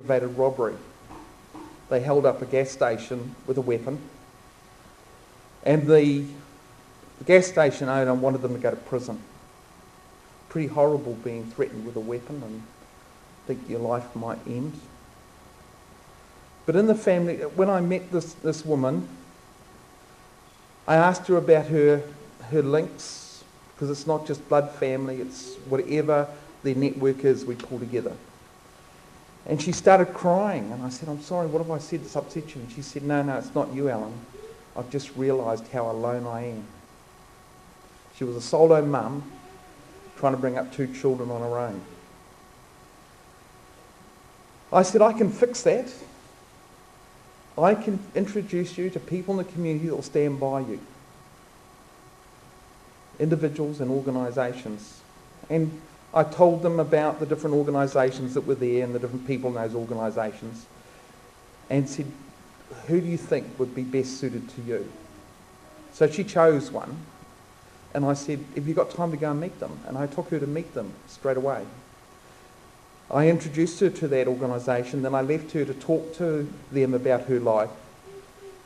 aggravated robbery. They held up a gas station with a weapon, and the gas station owner wanted them to go to prison. Pretty horrible being threatened with a weapon and think your life might end. But in the family, when I met this woman, I asked her about her links, because it's not just blood family, it's whatever their network is we pull together. And she started crying, and I said, I'm sorry, what have I said that's upset you? And she said, no, it's not you, Allan. I've just realised how alone I am. She was a solo mum, trying to bring up 2 children on her own. I said, I can fix that. I can introduce you to people in the community that will stand by you. Individuals and organisations. And I told them about the different organisations that were there and the different people in those organisations, and said, who do you think would be best suited to you? So she chose one, and I said, have you got time to go and meet them? And I took her to meet them straight away. I introduced her to that organisation, then I left her to talk to them about her life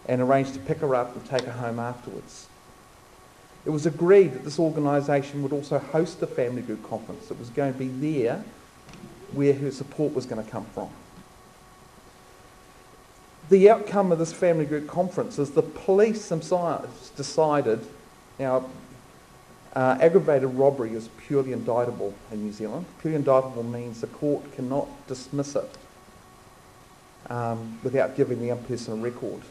and arranged to pick her up and take her home afterwards. It was agreed that this organisation would also host the family group conference. It was going to be there where her support was going to come from. The outcome of this family group conference is the police themselves decided, now aggravated robbery is purely indictable in New Zealand. Purely indictable means the court cannot dismiss it without giving the young person a record.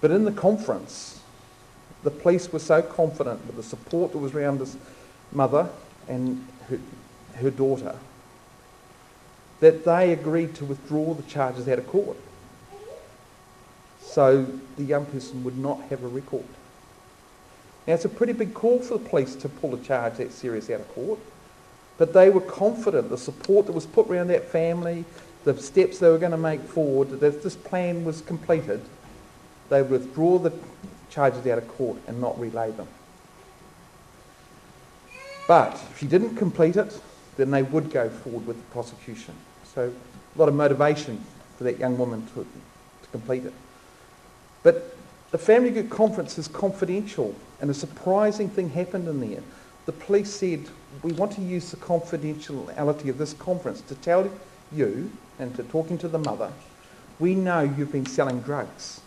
But in the conference, the police were so confident with the support that was around this mother and her daughter that they agreed to withdraw the charges out of court. So the young person would not have a record. Now, it's a pretty big call for the police to pull a charge that serious out of court, but they were confident the support that was put around that family, the steps they were going to make forward, that if this plan was completed, they would withdraw the charges out of court and not relay them. But if she didn't complete it, then they would go forward with the prosecution. So a lot of motivation for that young woman to complete it. But the family group conference is confidential, and a surprising thing happened in there. The police said, we want to use the confidentiality of this conference to tell you, and to talking to the mother, we know you've been selling drugs,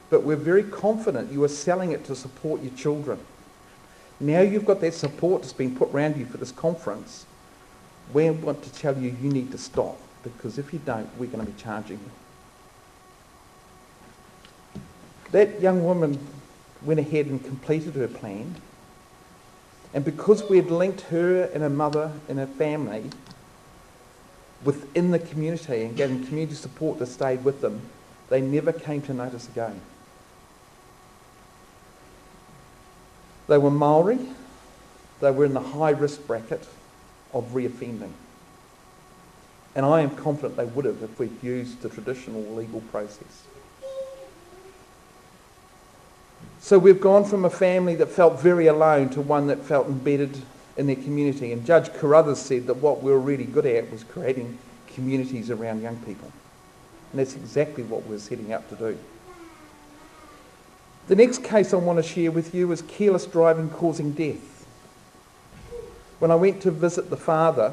but we're very confident you are selling it to support your children. Now you've got that support that's been put around you for this conference, we want to tell you you need to stop, because if you don't, we're going to be charging you. That young woman went ahead and completed her plan, and because we had linked her and her mother and her family within the community and gave them community support that stayed with them, they never came to notice again. They were Maori. They were in the high risk bracket of reoffending. And I am confident they would have if we'd used the traditional legal process. So we've gone from a family that felt very alone to one that felt embedded in their community. And Judge Carruthers said that what we were really good at was creating communities around young people. And that's exactly what we're setting out to do. The next case I want to share with you is careless driving causing death. When I went to visit the father,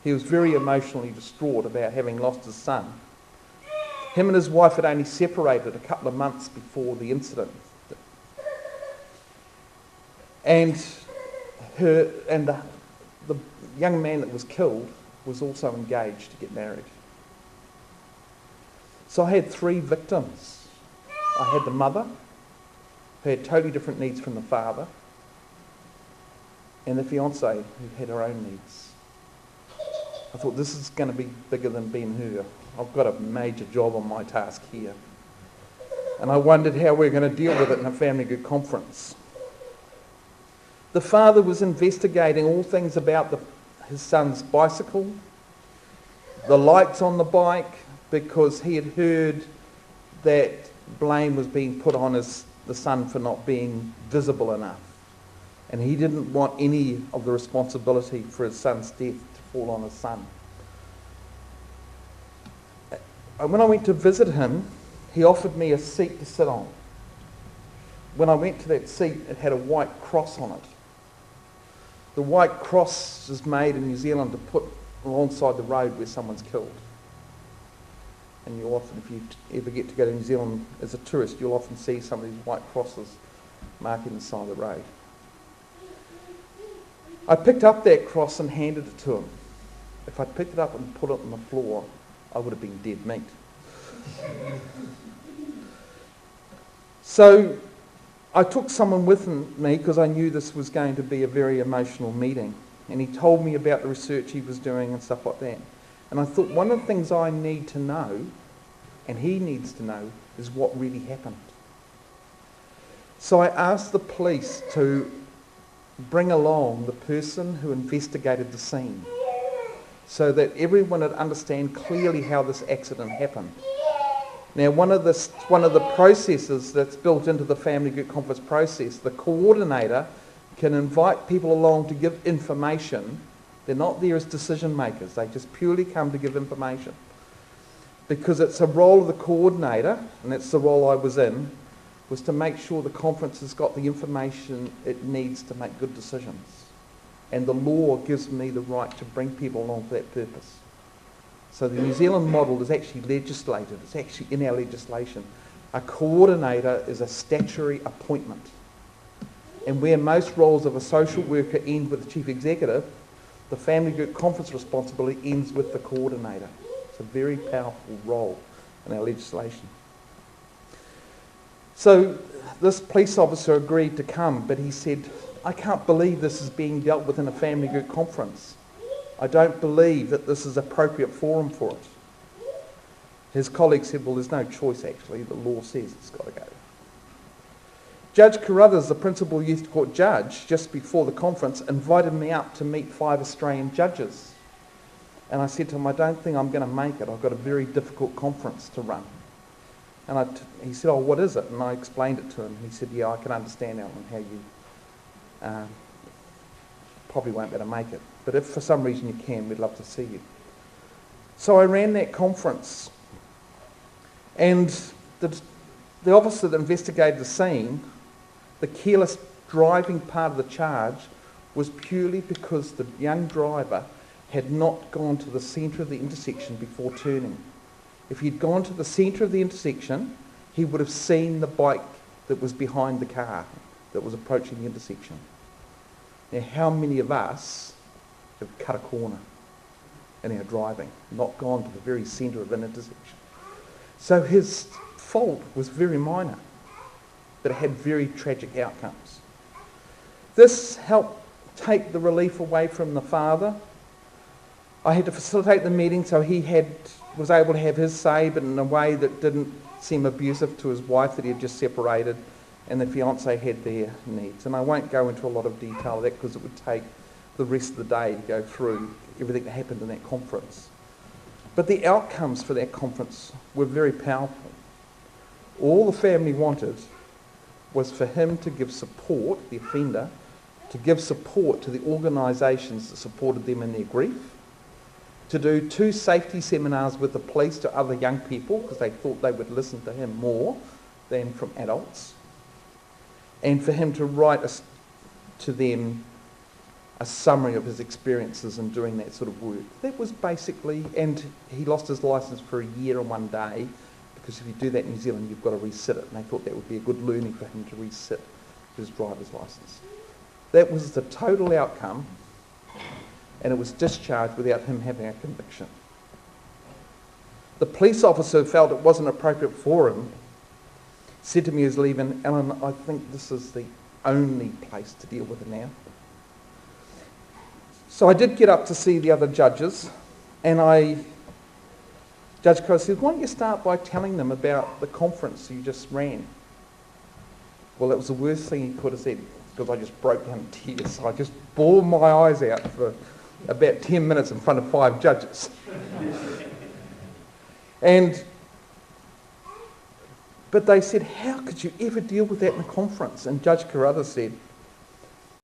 he was very emotionally distraught about having lost his son. Him and his wife had only separated a couple of months before the incident. And the young man that was killed was also engaged to get married. So I had 3 victims. I had the mother, who had totally different needs from the father, and the fiancée, who had her own needs. I thought, this is going to be bigger than Ben-Hur. I've got a major job on my task here. And I wondered how we're going to deal with it in a family group conference. The father was investigating all things about his son's bicycle, the lights on the bike, because he had heard that blame was being put on the son for not being visible enough. And he didn't want any of the responsibility for his son's death to fall on his son. when I went to visit him, he offered me a seat to sit on. When I went to that seat, it had a white cross on it. The white cross is made in New Zealand to put alongside the road where someone's killed. And you'll often, if you ever get to go to New Zealand as a tourist, you'll often see some of these white crosses marking the side of the road. I picked up that cross and handed it to him. If I'd picked it up and put it on the floor, I would have been dead meat. So I took someone with me because I knew this was going to be a very emotional meeting. And he told me about the research he was doing and stuff like that. And I thought one of the things I need to know, and he needs to know, is what really happened. So I asked the police to bring along the person who investigated the scene so that everyone would understand clearly how this accident happened. Now, one of the processes that's built into the family group conference process, the coordinator can invite people along to give information. They're not there as decision makers. They just purely come to give information. Because it's a role of the coordinator, and that's the role I was in, was to make sure the conference has got the information it needs to make good decisions. And the law gives me the right to bring people along for that purpose. So the New Zealand model is actually legislated. It's actually in our legislation. A coordinator is a statutory appointment. And where most roles of a social worker end with the chief executive, the family group conference responsibility ends with the coordinator. It's a very powerful role in our legislation. So this police officer agreed to come, but he said, I can't believe this is being dealt with in a family group conference. I don't believe that this is appropriate forum for it. His colleague said, well, there's no choice actually. The law says it's got to go. Judge Carruthers, the principal youth court judge, just before the conference, invited me up to meet 5 Australian judges. And I said to him, I don't think I'm going to make it. I've got a very difficult conference to run. And he said, oh, what is it? And I explained it to him. He said, yeah, I can understand, Allan, how you probably won't be able to make it. But if for some reason you can, we'd love to see you. So I ran that conference. And the officer that investigated the scene, the careless driving part of the charge was purely because the young driver had not gone to the centre of the intersection before turning. If he'd gone to the centre of the intersection, he would have seen the bike that was behind the car that was approaching the intersection. Now, how many of us have cut a corner in our driving, not gone to the very centre of an intersection? So his fault was very minor, but it had very tragic outcomes. This helped take the relief away from the father. I had to facilitate the meeting so he was able to have his say, but in a way that didn't seem abusive to his wife that he had just separated, and the fiancé had their needs. And I won't go into a lot of detail of that because it would take the rest of the day to go through everything that happened in that conference. But the outcomes for that conference were very powerful. All the family wanted was for him to give support, the offender, to give support to the organisations that supported them in their grief, to do 2 safety seminars with the police to other young people because they thought they would listen to him more than from adults, and for him to write to them a summary of his experiences in doing that sort of work. That was basically, and he lost his licence for a year and 1 day because if you do that in New Zealand you've got to resit it, and they thought that would be a good learning for him to resit his driver's licence. That was the total outcome, and it was discharged without him having a conviction. The police officer felt it wasn't appropriate for him, said to me as leaving, Allan, I think this is the only place to deal with it now. So I did get up to see the other judges, and Judge Crowe said, why don't you start by telling them about the conference you just ran? Well, that was the worst thing he could have said, because I just broke down in tears. So I just bawled my eyes out for about 10 minutes in front of 5 judges. But they said, how could you ever deal with that in a conference? And Judge Carruthers said,